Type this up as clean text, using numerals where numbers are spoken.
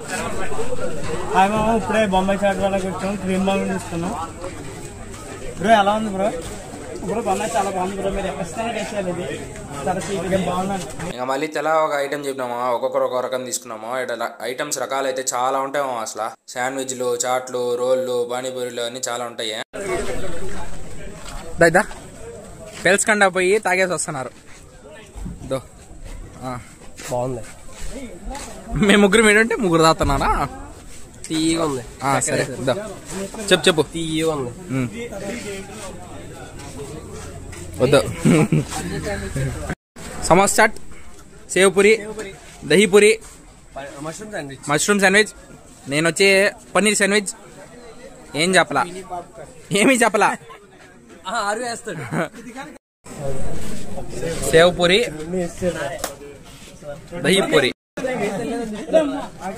Hi మామ, ఇప్పుడే Bombay chat వాళ్ళకి వచ్చాం. క్రీమ్ బాల్ తీసుకున్నాం. బ్రో ఎలా ఉంది బ్రో? బ్రో బొంబాయి చాలా బాగుంది బ్రో. మీరు ఎక్కడ టేస్ట్ చేయాలి? ఇది చాలా సీట్గా బాగున్నాను. ఇంకా మళ్ళీ తెలా ఒక ఐటెం చెప్పినామా, ఒక్కొక్కరు ఒక రకం తీసుకున్నామా. ఇక్కడ ఐటమ్స్ రకాలు అయితే చాలా ఉంటాయి అసలు. శాండ్విచ్లు, చాట్లు, రోళ్ళు, పానీపూరీలు అన్నీ చాలా ఉంటాయి. దా పెల్స్కండా పోయి తాగేసి వస్తున్నారు. బాగుంది. మేము ముగ్గురు ఏంటంటే ముగ్గురు తాగుతున్నారా? తీయగా ఉంది. సరే చెప్పు. తీయగా ఉంది. వద్దు. Samosa chaat, sev puri, dahi puri, mushroom sandwich. నేను వచ్చి పన్నీర్ శాండ్విచ్. ఏం చెప్పలా, ఏమీ చెప్పలా. సేవ్ పూరి, దహీ పూరి.